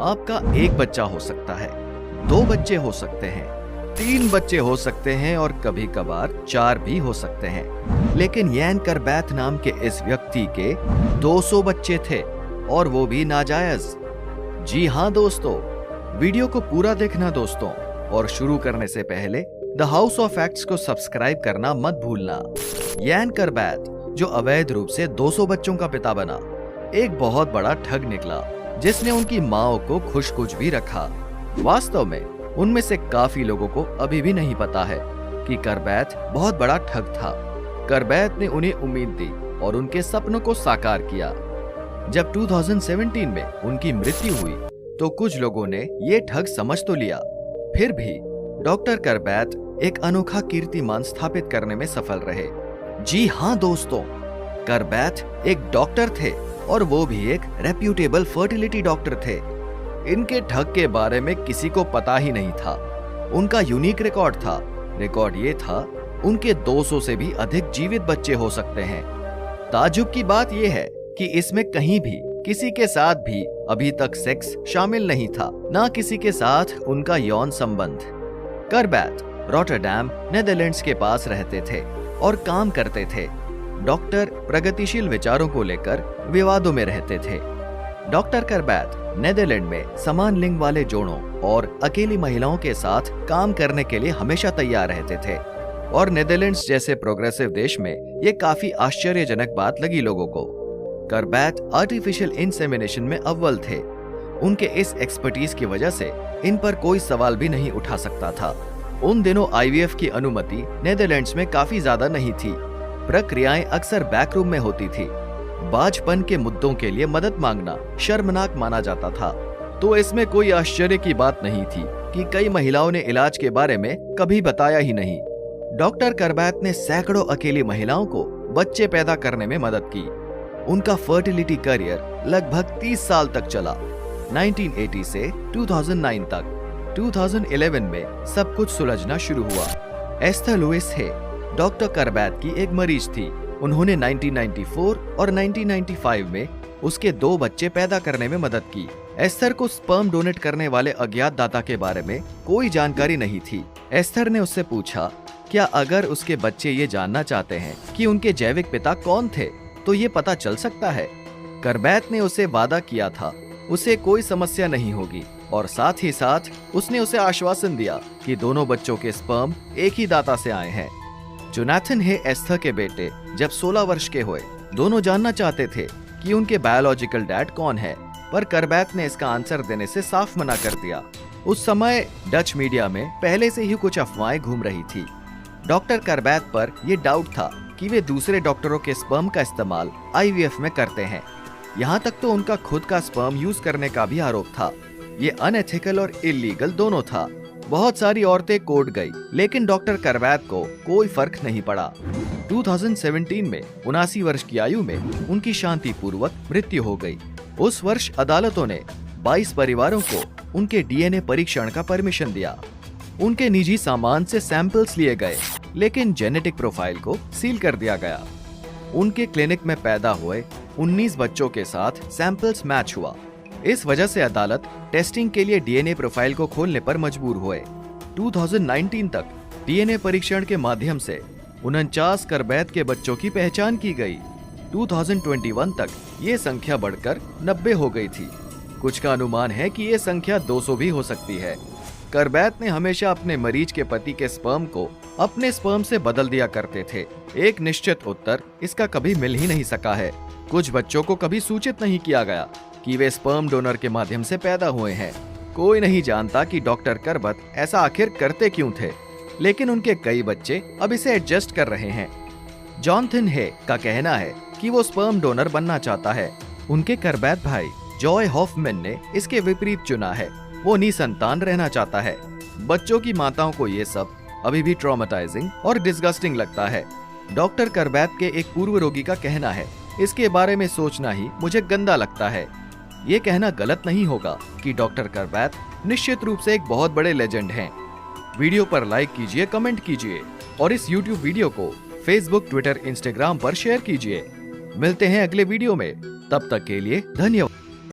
आपका एक बच्चा हो सकता है, 2 बच्चे हो सकते हैं, 3 बच्चे हो सकते हैं और कभी कभार 4 भी हो सकते हैं। लेकिन यान करबैथ नाम के इस व्यक्ति के 200 बच्चे थे और वो भी नाजायज। जी हाँ दोस्तों, वीडियो को पूरा देखना दोस्तों, और शुरू करने से पहले द हाउस ऑफ फैक्ट्स को सब्सक्राइब करना मत भूलना। यान करबैथ जो अवैध रूप से 200 बच्चों का पिता बना, एक बहुत बड़ा ठग निकला जिसने उनकी माओ को खुश कुछ भी रखा। वास्तव में उनमें से काफी लोगों को अभी भी नहीं पता है कि करबैथ बहुत बड़ा ठग था। करबैथ ने उन्हें उम्मीद दी और उनके सपनों को साकार किया। जब 2017 में उनकी मृत्यु हुई तो कुछ लोगों ने ये ठग समझ तो लिया, फिर भी डॉक्टर करबैथ एक अनोखा कीर्तिमान स्थापित करने में सफल रहे। जी हाँ दोस्तों, करबैथ एक डॉक्टर थे और वो भी एक रेप्यूटेबल फर्टिलिटी डॉक्टर थे। इनके ठग के बारे में किसी को पता ही नहीं था। उनका यूनिक रिकॉर्ड था। रिकॉर्ड ये था, उनके 200 से भी अधिक जीवित बच्चे हो सकते हैं। ताज्जुब की बात यह है कि इसमें कहीं भी किसी के साथ भी अभी तक सेक्स शामिल नहीं था, ना किसी के साथ उनका यौन संबंध। करबैथ रॉटरडैम नेदरलैंड्स के पास रहते थे और काम करते थे। डॉक्टर प्रगतिशील विचारों को लेकर विवादों में रहते थे। डॉक्टर करबैथ नेदरलैंड में समान लिंग वाले जोड़ों और अकेली महिलाओं के साथ काम करने के लिए हमेशा तैयार रहते थे, और नेदरलैंड्स जैसे प्रोग्रेसिव देश में ये काफी आश्चर्यजनक बात लगी लोगों को। करबैथ आर्टिफिशियल इंसेमिनेशन में अव्वल थे। उनके इस एक्सपर्टीज की वजह से इन पर कोई सवाल भी नहीं उठा सकता था। उन दिनों आईवीएफ की अनुमति नेदरलैंड्स में काफी ज्यादा नहीं थी। प्रक्रियाएं अक्सर बैकरूम में होती थी। बाझपन के मुद्दों के लिए मदद मांगना शर्मनाक माना जाता था। तो इसमें कोई आश्चर्य की बात नहीं थी कि कई महिलाओं ने इलाज के बारे में कभी बताया ही नहीं। डॉक्टर करबैथ ने सैकड़ों अकेली महिलाओं को बच्चे पैदा करने में मदद की। उनका फर्टिलिटी करियर लगभग 30 साल तक चला, 1980 से 2009 तक। 2011 में सब कुछ सुलझना शुरू हुआ। एस्थर लुइस है डॉक्टर करबैथ की एक मरीज थी। उन्होंने 1994 और 1995 में उसके 2 बच्चे पैदा करने में मदद की। एस्थर को स्पर्म डोनेट करने वाले अज्ञात दाता के बारे में कोई जानकारी नहीं थी। एस्थर ने उससे पूछा, क्या अगर उसके बच्चे ये जानना चाहते हैं कि उनके जैविक पिता कौन थे तो ये पता चल सकता है? करबैथ ने उसे वादा किया था उसे कोई समस्या नहीं होगी, और साथ ही साथ उसने उसे आश्वासन दिया कि दोनों बच्चों के स्पर्म एक ही दाता से आए हैं। जोनाथन है एस्थर के बेटे जब 16 वर्ष के हुए, दोनों जानना चाहते थे कि उनके बायोलॉजिकल डैड कौन है, पर करबैथ ने इसका आंसर देने से साफ मना कर दिया। उस समय डच मीडिया में पहले से ही कुछ अफवाहें घूम रही थी। डॉक्टर करबैथ पर यह डाउट था कि वे दूसरे डॉक्टरों के स्पर्म का इस्तेमाल आईवीएफ में करते हैं। यहाँ तक तो उनका खुद का स्पर्म यूज करने का भी आरोप था। ये अनएथिकल और इल्लीगल दोनों था। बहुत सारी औरतें कोर्ट गई, लेकिन डॉक्टर करबैथ को कोई फर्क नहीं पड़ा। 2017 में 79 वर्ष की आयु में उनकी शांतिपूर्वक मृत्यु हो गई। उस वर्ष अदालतों ने 22 परिवारों को उनके डीएनए परीक्षण का परमिशन दिया। उनके निजी सामान से सैंपल्स लिए गए, लेकिन जेनेटिक प्रोफाइल को सील कर दिया गया। उनके क्लिनिक में पैदा हुए 19 बच्चों के साथ सैंपल्स मैच हुआ। इस वजह से अदालत टेस्टिंग के लिए डीएनए प्रोफाइल को खोलने पर मजबूर हुए। 2019 तक डीएनए परीक्षण के माध्यम से 49 करबैथ के बच्चों की पहचान की गई। 2021 तक ये संख्या बढ़कर 90 हो गई थी। कुछ का अनुमान है कि ये संख्या 200 भी हो सकती है। करबैथ ने हमेशा अपने मरीज के पति के स्पर्म को अपने स्पर्म से बदल दिया करते थे। एक निश्चित उत्तर इसका कभी मिल ही नहीं सका है। कुछ बच्चों को कभी सूचित नहीं किया गया कि वे स्पर्म डोनर के माध्यम से पैदा हुए हैं। कोई नहीं जानता कि डॉक्टर करबैथ ऐसा आखिर करते क्यों थे, लेकिन उनके कई बच्चे अब इसे एडजस्ट कर रहे हैं। जॉनथन है का कहना है कि वो स्पर्म डोनर बनना चाहता है। उनके करबैथ भाई जॉय हॉफमैन ने इसके विपरीत चुना है। वो निसंतान रहना चाहता है। बच्चों की माताओं को ये सब अभी भी ट्रॉमेटाइजिंग और डिस्गस्टिंग लगता है। डॉक्टर करबैथ के एक पूर्व रोगी का कहना है, इसके बारे में सोचना ही मुझे गंदा लगता है। ये कहना गलत नहीं होगा कि डॉक्टर करबैथ निश्चित रूप से एक बहुत बड़े लेजेंड हैं। वीडियो पर लाइक कीजिए, कमेंट कीजिए और इस YouTube वीडियो को Facebook, Twitter, Instagram पर शेयर कीजिए। मिलते हैं अगले वीडियो में, तब तक के लिए धन्यवाद।